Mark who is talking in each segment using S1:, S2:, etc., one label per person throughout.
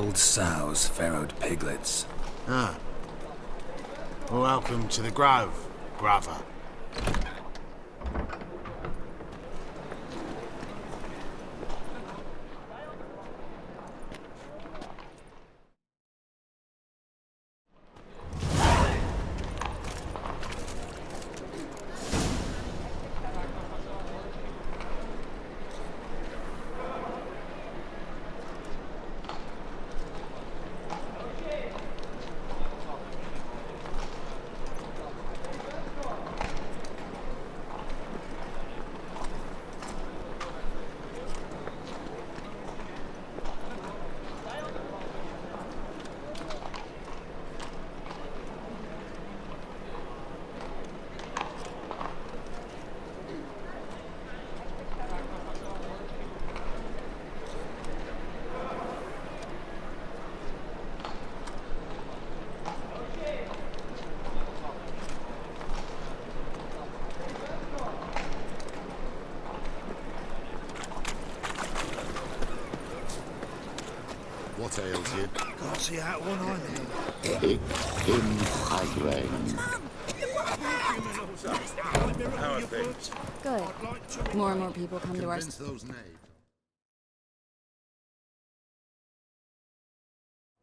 S1: Old sows, farrowed piglets.
S2: Ah. Welcome to the Grove, brother.
S3: What ails you?
S4: Can't see out one eye.
S3: How are things?
S5: Good. More and more people come to our...
S3: Convince those knaves.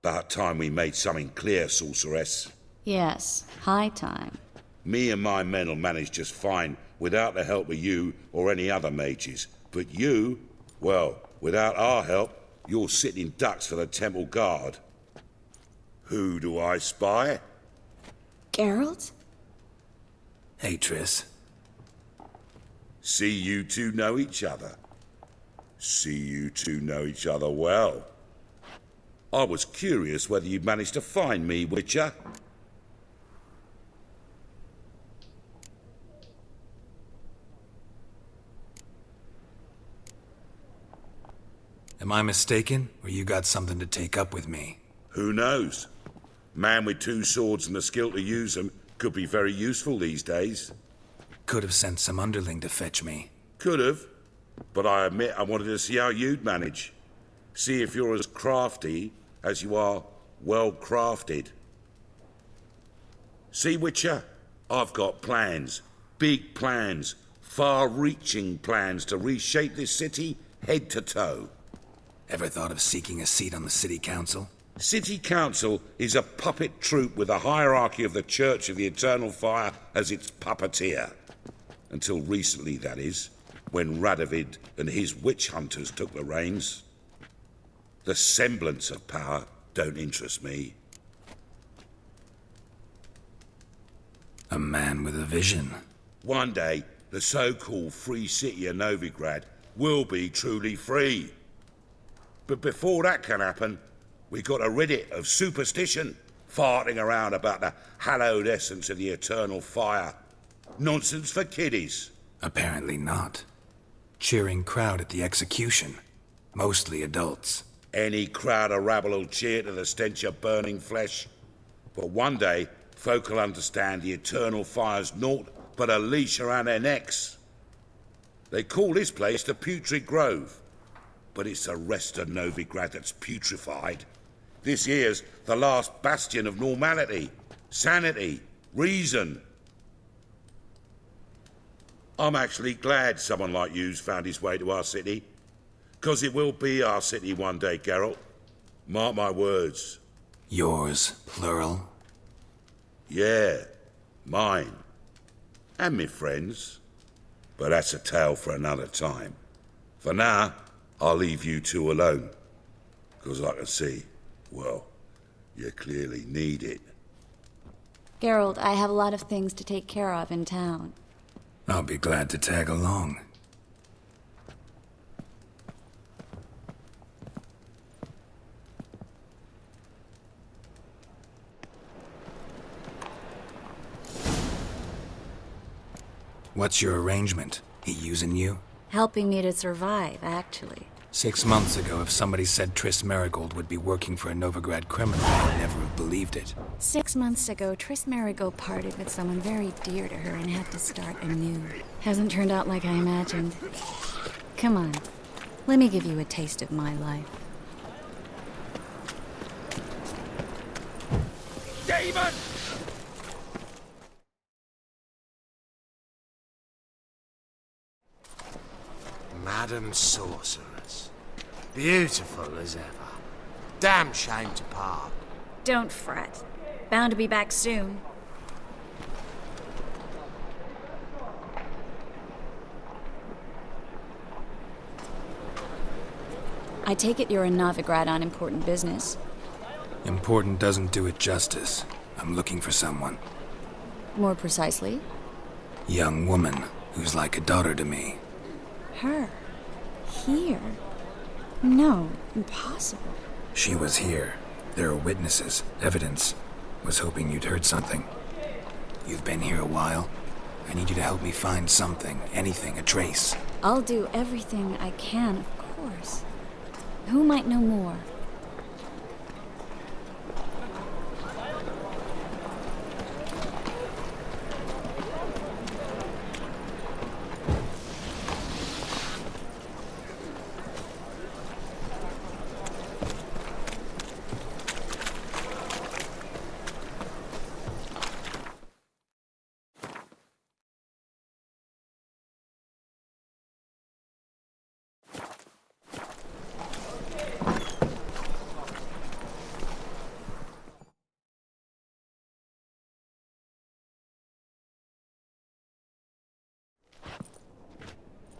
S6: About time we made something clear, sorceress.
S5: Yes, high time.
S6: Me and my men'll manage just fine without the help of you or any other mages. But you, well, without our help, you're sitting ducks for the Temple Guard. Who do I spy?
S5: Geralt?
S1: Hey, Triss.
S6: See you two know each other. See you two know each other well. I was curious whether you'd managed to find me, Witcher.
S1: Am I mistaken, or you got something to take up with me?
S6: Who knows? Man with two swords and the skill to use them could be very useful these days.
S1: Could have sent some underling to fetch me.
S6: Could have, but I admit I wanted to see how you'd manage. See if you're as crafty as you are well-crafted. See, Witcher? I've got plans. Big plans. Far-reaching plans to reshape this city head to toe.
S1: Ever thought of seeking a seat on the city council?
S6: City Council is a puppet troupe with the hierarchy of the Church of the Eternal Fire as its puppeteer. Until recently, that is, when Radovid and his witch hunters took the reins. The semblance of power don't interest me.
S1: A man with a vision.
S6: One day, the so-called free city of Novigrad will be truly free. But before that can happen, we got to rid it of superstition, farting around about the hallowed essence of the eternal fire. Nonsense for kiddies.
S1: Apparently not. Cheering crowd at the execution. Mostly adults.
S6: Any crowd of rabble will cheer to the stench of burning flesh. But one day, folk will understand the eternal fire's naught but a leash around their necks. They call this place the Putrid Grove. But it's the rest of Novigrad that's putrefied. This here's the last bastion of normality, sanity, reason. I'm actually glad someone like you's found his way to our city. 'Cause it will be our city one day, Geralt. Mark my words.
S1: Yours, plural.
S6: Yeah, mine. And me friends. But that's a tale for another time. For now, I'll leave you two alone. 'Cause I can see, well, you clearly need it.
S5: Geralt, I have a lot of things to take care of in town.
S1: I'll be glad to tag along. What's your arrangement? He using you?
S5: Helping me to survive, actually.
S1: 6 months ago, if somebody said Triss Merigold would be working for a Novigrad criminal, I'd never have believed it.
S5: 6 months ago, Triss Merigold parted with someone very dear to her and had to start anew. Hasn't turned out like I imagined. Come on, let me give you a taste of my life.
S1: Raven!
S2: Madam Sorceress. Beautiful as ever. Damn shame to part.
S5: Don't fret. Bound to be back soon. I take it you're in Novigrad on important business.
S1: Important doesn't do it justice. I'm looking for someone.
S5: More precisely?
S1: Young woman who's like a daughter to me.
S5: Her. Here? No, impossible.
S1: She was here. There are witnesses, evidence. Was hoping you'd heard something. You've been here a while. I need you to help me find something, anything, a trace.
S5: I'll do everything I can, of course. Who might know more?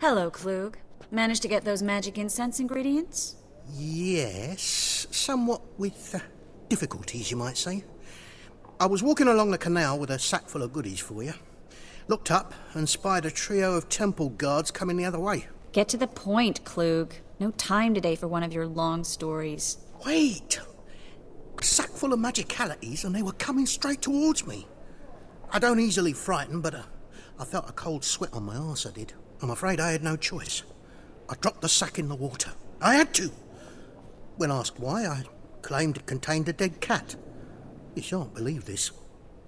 S5: Hello, Klug. Managed to get those magic incense ingredients?
S4: Yes, somewhat with difficulties, you might say. I was walking along the canal with a sack full of goodies for you. Looked up and spied a trio of temple guards coming the other way.
S5: Get to the point, Klug. No time today for one of your long stories.
S4: Wait! A sack full of magicalities and they were coming straight towards me. I don't easily frighten, but I felt a cold sweat on my arse, I did. I'm afraid I had no choice. I dropped the sack in the water. I had to. When asked why, I claimed it contained a dead cat. You shan't believe this,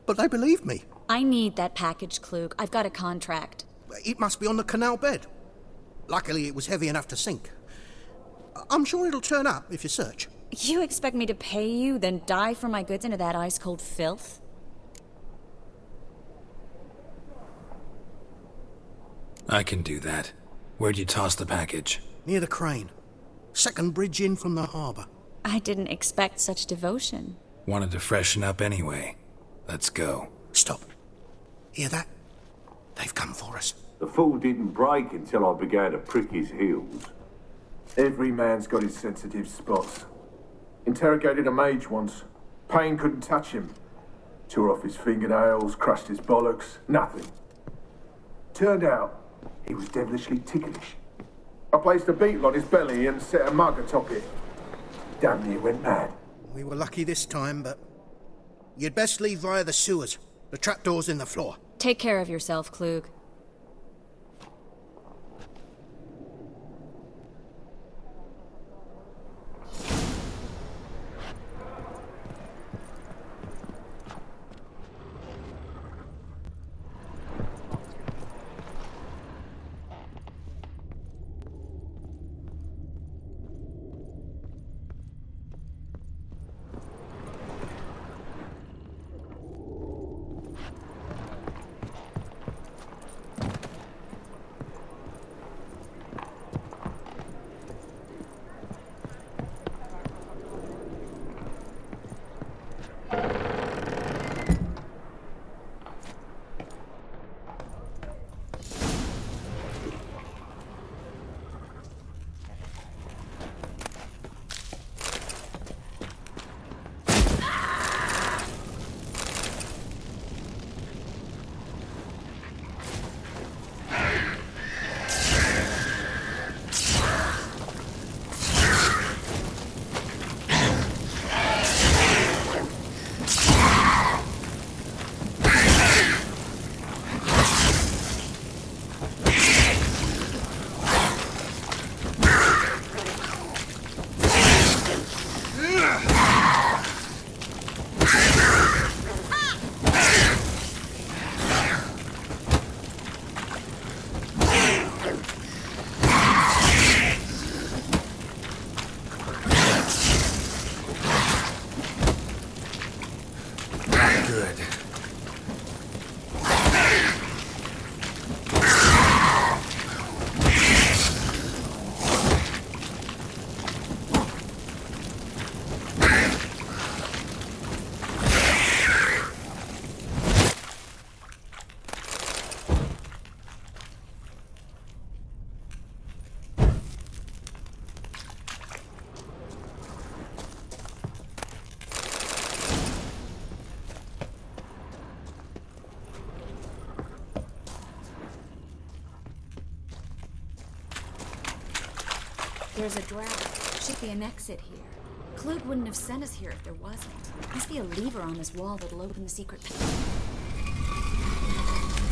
S4: but they believed me.
S5: I need that package, Klug. I've got a contract.
S4: It must be on the canal bed. Luckily, it was heavy enough to sink. I'm sure it'll turn up if you search.
S5: You expect me to pay you, then dive for my goods into that ice-cold filth?
S1: I can do that. Where'd you toss the package?
S4: Near the crane. Second bridge in from the harbour.
S5: I didn't expect such devotion.
S1: Wanted to freshen up anyway. Let's go.
S4: Stop. Hear that? They've come for us.
S7: The fool didn't break until I began to prick his heels.
S8: Every man's got his sensitive spots. Interrogated a mage once. Pain couldn't touch him. Tore off his fingernails, crushed his bollocks, nothing. Turned out, he was devilishly ticklish. I placed a beetle on his belly and set a mug atop it. Damn near went mad.
S4: We were lucky this time, but you'd best leave via the sewers. The trapdoor's in the floor.
S5: Take care of yourself, Klug. there's a draft. Should be an exit here. Klug wouldn't have sent us here if there wasn't. Must be a lever on this wall that'll open the secret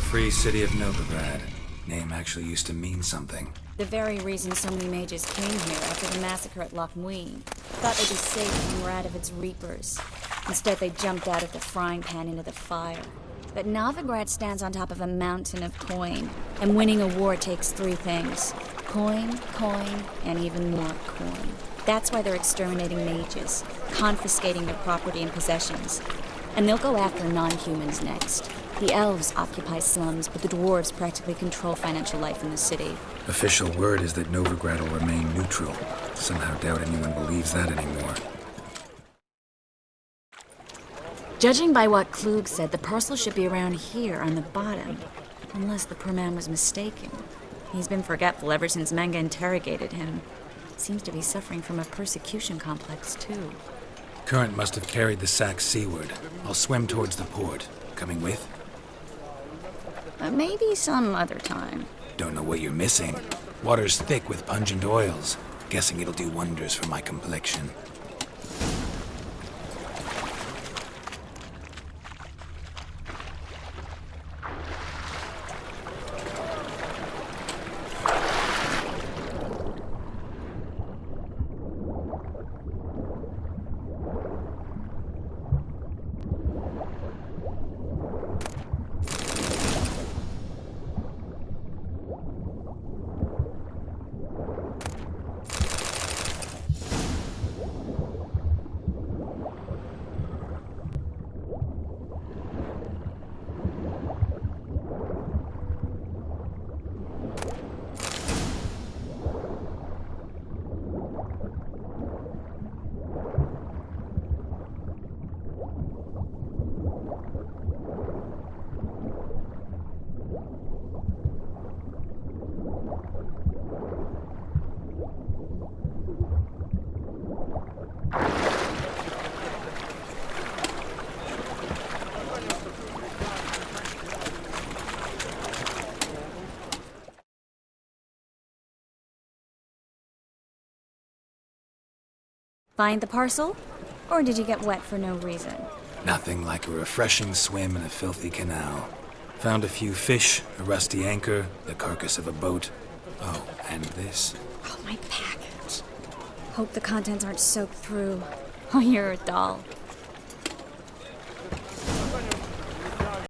S1: Free City of Novigrad. Name actually used to mean something.
S5: The very reason so many mages came here after the massacre at Loch Muin. Thought they'd be safe from Radovid's reapers. Instead, they jumped out of the frying pan into the fire. But Novigrad stands on top of a mountain of coin, and winning a war takes three things. Coin, and even more coin. That's why they're exterminating mages, confiscating their property and possessions. And they'll go after non-humans next. The elves occupy slums, but the dwarves practically control financial life in the city.
S1: Official word is that Novigrad will remain neutral. Somehow doubt anyone believes that anymore.
S5: Judging by what Klug said, the parcel should be around here on the bottom. Unless the poor man was mistaken. He's been forgetful ever since Manga interrogated him. Seems to be suffering from a persecution complex, too.
S1: Current must have carried the sack seaward. I'll swim towards the port. Coming with?
S5: Maybe some other time.
S1: Don't know what you're missing. Water's thick with pungent oils. Guessing it'll do wonders for my complexion.
S5: Find the parcel? Or did you get wet for no reason?
S1: Nothing like a refreshing swim in a filthy canal. Found a few fish, a rusty anchor, the carcass of a boat. Oh, and this.
S5: Oh, my package. Hope the contents aren't soaked through. Oh, you're a doll.